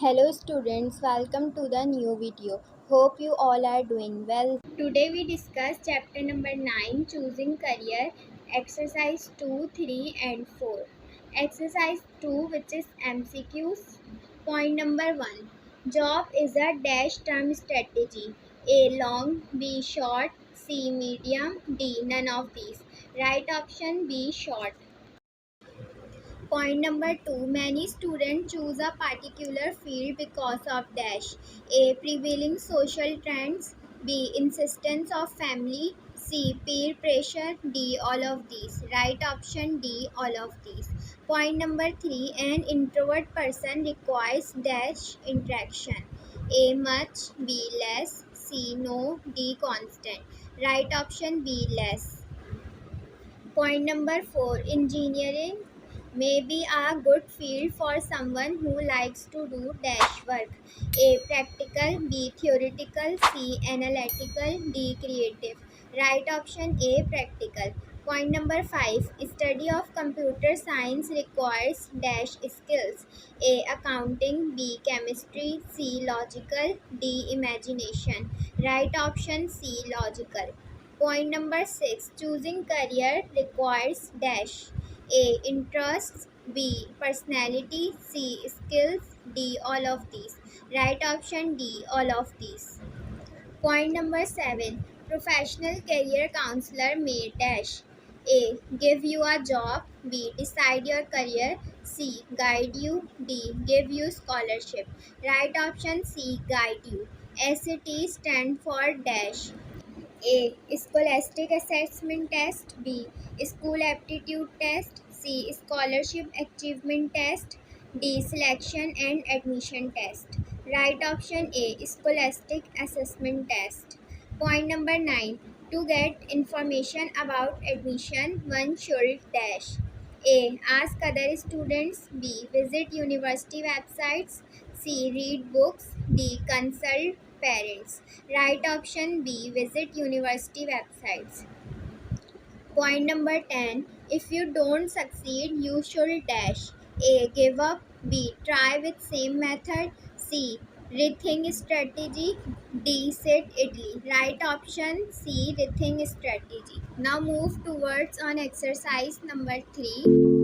Hello students, welcome to the new video. Hope you all are doing well. Today we discuss chapter number 9, choosing career, exercise 2, 3 and 4. Exercise 2, which is MCQs. Point number 1. Job is a dash term strategy. A long, B short, C medium, D none of these. Right option B short. Point number 2. Many students choose a particular field because of dash. A. Prevailing social trends. B. Insistence of family. C. Peer pressure. D. All of these. Right option D. All of these. Point number 3. An introvert person requires dash interaction. A. Much. B. Less. C. No. D. Constant. Right option B. Less. Point number 4. Engineering may be a good field for someone who likes to do dash work. A. Practical. B. Theoretical. C. Analytical. D. Creative. Right option A. Practical. Point number 5. Study of computer science requires dash skills. A. Accounting. B. Chemistry. C. Logical. D. Imagination. Right option C. Logical. Point number 6. Choosing career requires dash. A. Interests. B. Personality. C. Skills. D. All of these. Right option D. All of these. Point number 7. Professional career counselor may dash. A. Give you a job. B. Decide your career. C. Guide you. D. Give you scholarship. Right option C. Guide you. SAT stand for dash. A. Scholastic Assessment Test. B. School Aptitude Test. C. Scholarship Achievement Test. D. Selection and Admission Test. Right option A. Scholastic Assessment Test. Point number 9. To get information about admission, one should dash. A. Ask other students. B. Visit university websites. C. Read books. D. Consult parents. Right option B. Visit university websites. Point number 10. If you don't succeed, you should dash. A. Give up. B. Try with same method. C. Rethink strategy. D. Sit idly. Right option C. Rethink strategy. Now move towards on exercise number 3.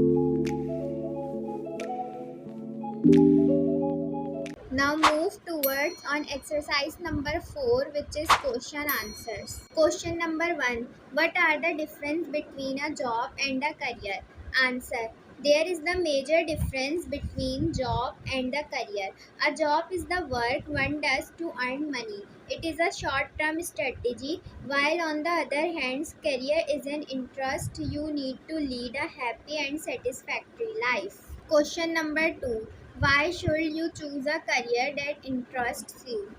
Now move towards on exercise number 4, which is question answers. Question number 1. What are the difference between a job and a career? Answer. There is the major difference between job and the career. A job is the work one does to earn money. It is a short-term strategy, while on the other hand, career is an interest you need to lead a happy and satisfactory life. Question number 2. Why should you choose a career that interests you?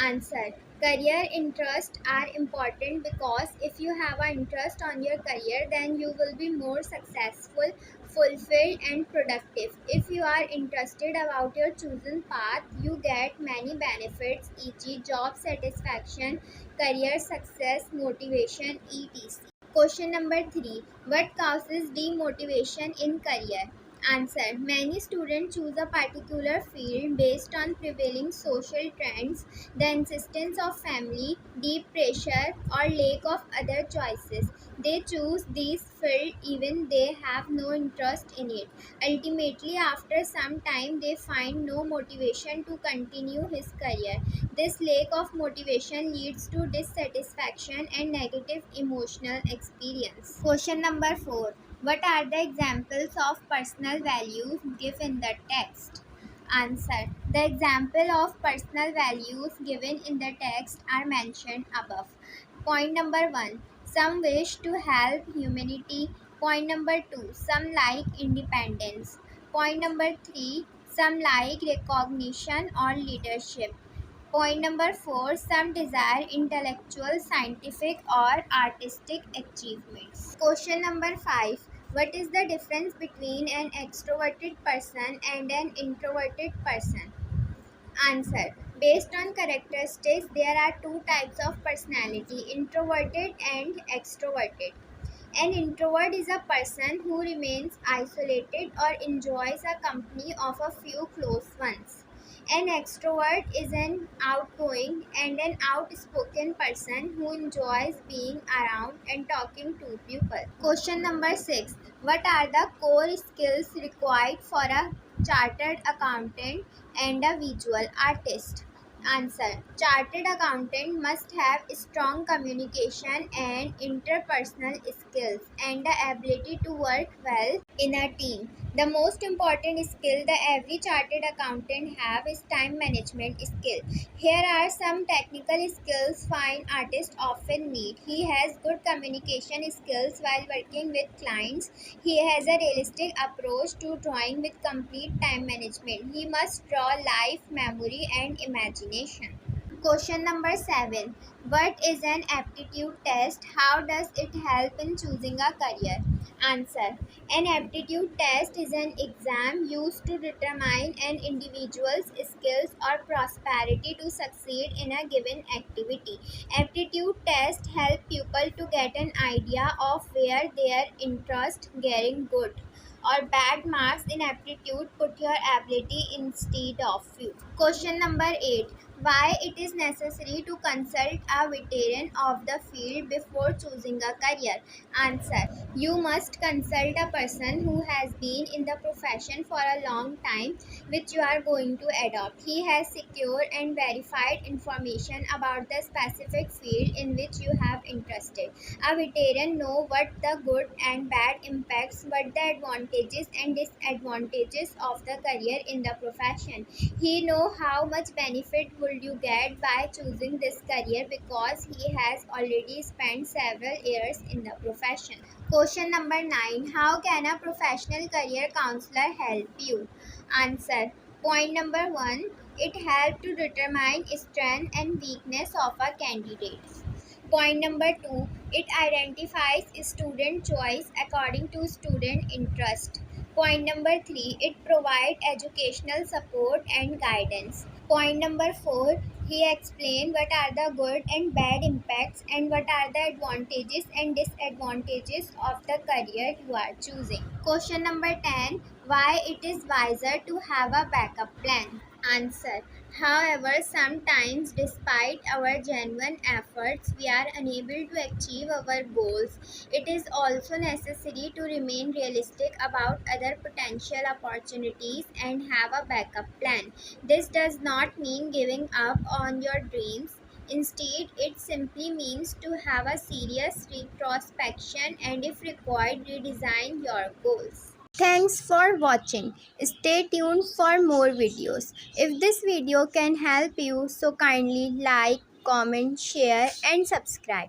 Answer. Career interests are important because if you have an interest on your career, then you will be more successful, fulfilled and productive. If you are interested about your chosen path, you get many benefits, e.g. job satisfaction, career success, motivation, etc. Question number 3. What causes demotivation in career? Answer. Many students choose a particular field based on prevailing social trends, the insistence of family, deep pressure, or lack of other choices. They choose these fields even they have no interest in it. Ultimately, after some time, they find no motivation to continue his career. This lack of motivation leads to dissatisfaction and negative emotional experience. Question number 4. What are the examples of personal values given in the text? Answer. The example of personal values given in the text are mentioned above. Point number 1. Some wish to help humanity. Point number 2. Some like independence. Point number 3. Some like recognition or leadership. Point number 4. Some desire intellectual, scientific, or artistic achievements. Question number 5. What is the difference between an extroverted person and an introverted person? Answer. Based on characteristics, there are two types of personality, introverted and extroverted. An introvert is a person who remains isolated or enjoys the company of a few close ones. An extrovert is an outgoing and an outspoken person who enjoys being around and talking to people. Question number 6. What are the core skills required for a chartered accountant and a visual artist? Answer. Chartered accountant must have strong communication and interpersonal skills and the ability to work well in a team. The most important skill that every chartered accountant have is time management skill. Here are some technical skills fine artists often need. He has good communication skills while working with clients. He has a realistic approach to drawing with complete time management. He must draw life, memory and imagination. Question number 7. What is an aptitude test? How does it help in choosing a career? Answer. An aptitude test is an exam used to determine an individual's skills or prosperity to succeed in a given activity. Aptitude tests help people to get an idea of where their interest getting good or bad marks in aptitude put your ability instead of you. Question number 8. Why it is necessary to consult a veteran of the field before choosing a career? Answer. You must consult a person who has been in the profession for a long time which you are going to adopt. He has secure and verified information about the specific field in which you have interested. A veteran know what the good and bad impacts, what the advantages and disadvantages of the career in the profession. He know how much benefit would you get by choosing this career because he has already spent several years in the profession. Question number 9. How can a professional career counselor help you? Answer. Point number 1. It helps to determine strength and weakness of a candidate. Point number 2. It identifies student choice according to student interest. Point number 3. It provides educational support and guidance. Point number 4. He explained what are the good and bad impacts and what are the advantages and disadvantages of the career you are choosing. Question number 10. Why it is wiser to have a backup plan? Answer. However, sometimes despite our genuine efforts, we are unable to achieve our goals. It is also necessary to remain realistic about other potential opportunities and have a backup plan. This does not mean giving up on your dreams. Instead, it simply means to have a serious retrospection and, if required, redesign your goals. Thanks for watching. Stay tuned for more videos. If this video can help you, so kindly like, comment, share and subscribe.